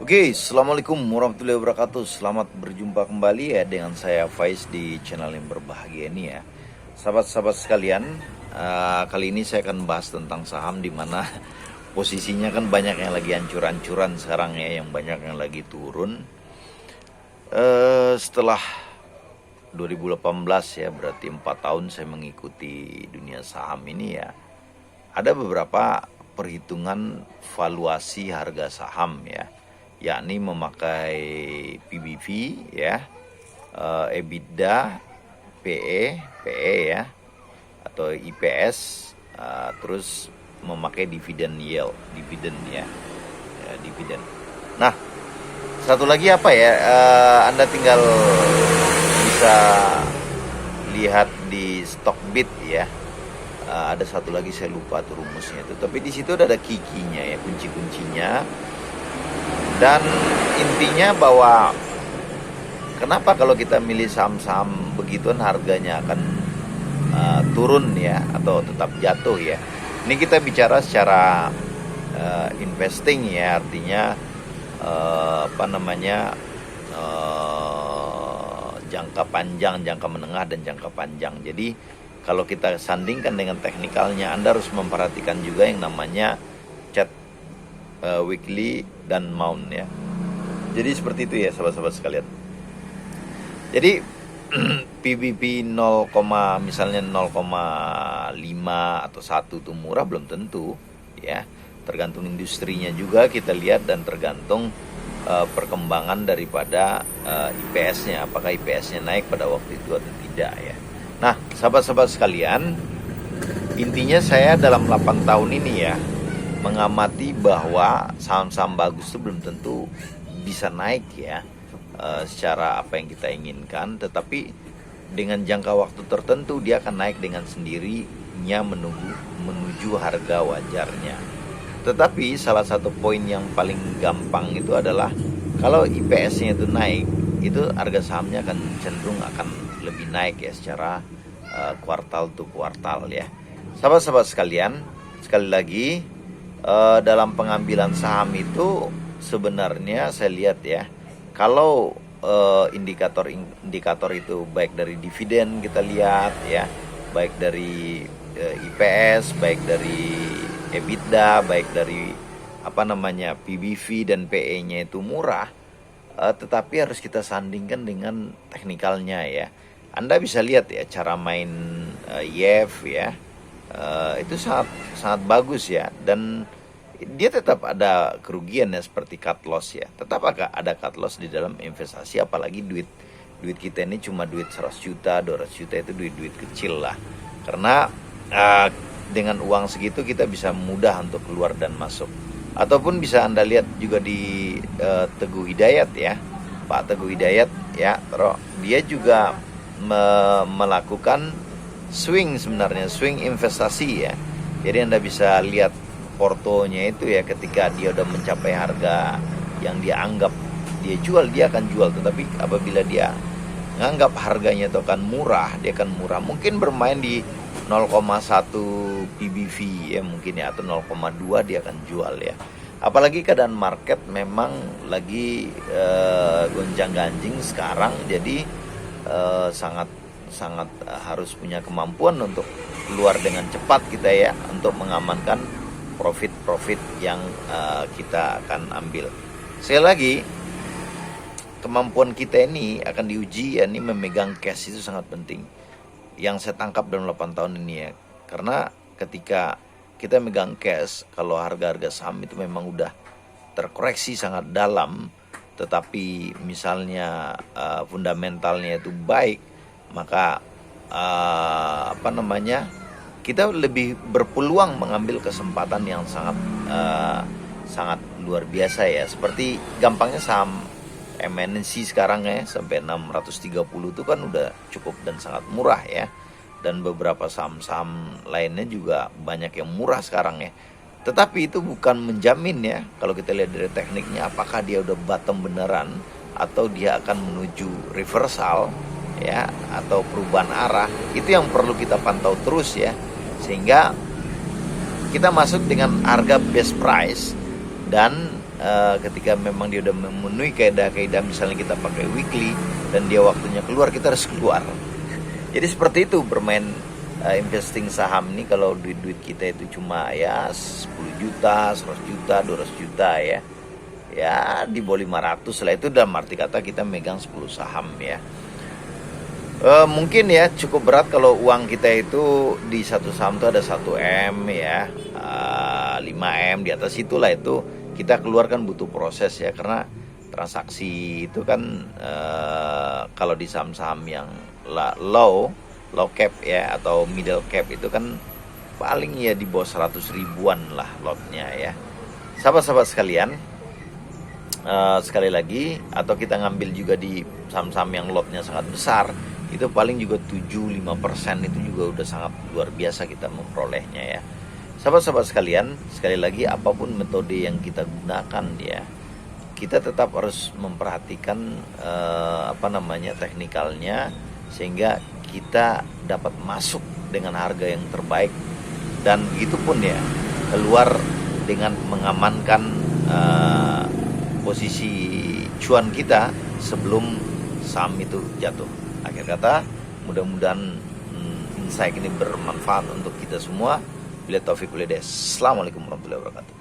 Oke, assalamualaikum warahmatullahi wabarakatuh. Selamat berjumpa kembali ya dengan saya Faiz di channel yang berbahagia ini ya. Sahabat-sahabat sekalian, kali ini saya akan bahas tentang saham di mana posisinya kan banyak yang lagi hancur-hancuran sekarang ya, yang banyak yang lagi turun. Setelah 2018 ya, berarti 4 tahun saya mengikuti dunia saham ini ya. Ada beberapa perhitungan valuasi harga saham ya, yakni memakai PBV ya, EBITDA, PE ya, atau IPS, terus memakai dividen yield, dividen ya, dividen. Nah, satu lagi apa ya? Anda tinggal bisa lihat di Stockbit ya. Ada satu lagi saya lupa tuh rumusnya itu, tapi di situ ada kikinya ya, kunci-kuncinya. Dan intinya bahwa kenapa kalau kita milih saham-saham begituan harganya akan turun ya, atau tetap jatuh ya. Ini kita bicara secara investing ya, artinya jangka panjang, jangka menengah, dan jangka panjang. Jadi kalau kita sandingkan dengan teknikalnya, Anda harus memperhatikan juga yang namanya chart weekly dan mount ya. Jadi seperti itu ya sahabat-sahabat sekalian. Jadi PBB 0, misalnya 0,5 atau 1 itu murah belum tentu ya. Tergantung industrinya juga kita lihat, dan tergantung perkembangan daripada IPS-nya, apakah IPS-nya naik pada waktu itu atau tidak ya. Nah, sahabat-sahabat sekalian, intinya saya dalam 8 tahun ini ya mengamati bahwa saham-saham bagus itu belum tentu bisa naik ya, secara apa yang kita inginkan, tetapi dengan jangka waktu tertentu dia akan naik dengan sendirinya menuju harga wajarnya. Tetapi salah satu poin yang paling gampang itu adalah kalau IPS-nya itu naik, itu harga sahamnya akan cenderung akan lebih naik ya secara kuartal to kuartal ya. Sahabat-sahabat sekalian, sekali lagi dalam pengambilan saham itu sebenarnya saya lihat ya, kalau indikator itu baik dari dividen kita lihat ya, baik dari IPS, baik dari EBITDA, baik dari PBV dan PE-nya itu murah, tetapi harus kita sandingkan dengan teknikalnya ya. Anda bisa lihat ya cara main YEF ya, itu sangat bagus ya, dan dia tetap ada kerugian ya, seperti cut loss ya. Tetap ada cut loss di dalam investasi, apalagi duit kita ini cuma duit 100 juta, 200 juta, itu duit kecil lah. Karena dengan uang segitu kita bisa mudah untuk keluar dan masuk. Ataupun bisa Anda lihat juga di Teguh Hidayat ya, Pak Teguh Hidayat ya, dia juga melakukan swing, sebenarnya swing investasi ya. Jadi Anda bisa lihat portonya itu ya, ketika dia udah mencapai harga yang dia anggap dia jual, dia akan jual. Tetapi apabila dia nganggap harganya itu akan murah, dia akan murah. Mungkin bermain di 0,1 PBV ya mungkin ya, atau 0,2 dia akan jual ya. Apalagi keadaan market memang lagi gonjang-ganjing sekarang, jadi sangat harus punya kemampuan untuk keluar dengan cepat kita ya, untuk mengamankan profit yang kita akan ambil. Sekali lagi, kemampuan kita ini akan diuji ya, ini memegang cash itu sangat penting. Yang saya tangkap dalam 8 tahun ini ya, karena ketika kita megang cash, kalau harga-harga saham itu memang udah terkoreksi sangat dalam, tetapi misalnya fundamentalnya itu baik, maka kita lebih berpeluang mengambil kesempatan yang sangat luar biasa ya. Seperti gampangnya saham MNC sekarang ya, sampai 630 itu kan udah cukup dan sangat murah ya. Dan beberapa saham-saham lainnya juga banyak yang murah sekarang ya. Tetapi itu bukan menjamin ya, kalau kita lihat dari tekniknya, apakah dia udah bottom beneran atau dia akan menuju reversal ya, atau perubahan arah. Itu yang perlu kita pantau terus ya, sehingga kita masuk dengan harga best price dan ketika memang dia udah memenuhi kaidah-kaidah, misalnya kita pakai weekly dan dia waktunya keluar, kita harus keluar. Jadi seperti itu bermain investing saham nih. Kalau duit kita itu cuma ya 10 juta, 100 juta, 200 juta ya. Ya di bawah 500 lah, itu dalam arti kata kita megang 10 saham ya. Mungkin ya cukup berat kalau uang kita itu di satu saham itu ada 1 M ya, 5 M di atas itulah, itu kita keluarkan butuh proses ya, karena transaksi itu kan kalau di saham-saham yang low cap ya atau middle cap itu kan paling ya di bawah 100 ribuan lah lotnya ya. Sahabat-sahabat sekalian, sekali lagi, atau kita ngambil juga di saham-saham yang lotnya sangat besar, itu paling juga 75% itu juga udah sangat luar biasa kita memperolehnya ya. Sahabat-sahabat sekalian, sekali lagi apapun metode yang kita gunakan ya, kita tetap harus memperhatikan teknikalnya, sehingga kita dapat masuk dengan harga yang terbaik, dan itu pun ya keluar dengan mengamankan posisi cuan kita sebelum saham itu jatuh. Akhir kata, mudah-mudahan insight ini bermanfaat untuk kita semua. Bila taufik wal hidayah. Assalamualaikum warahmatullahi wabarakatuh.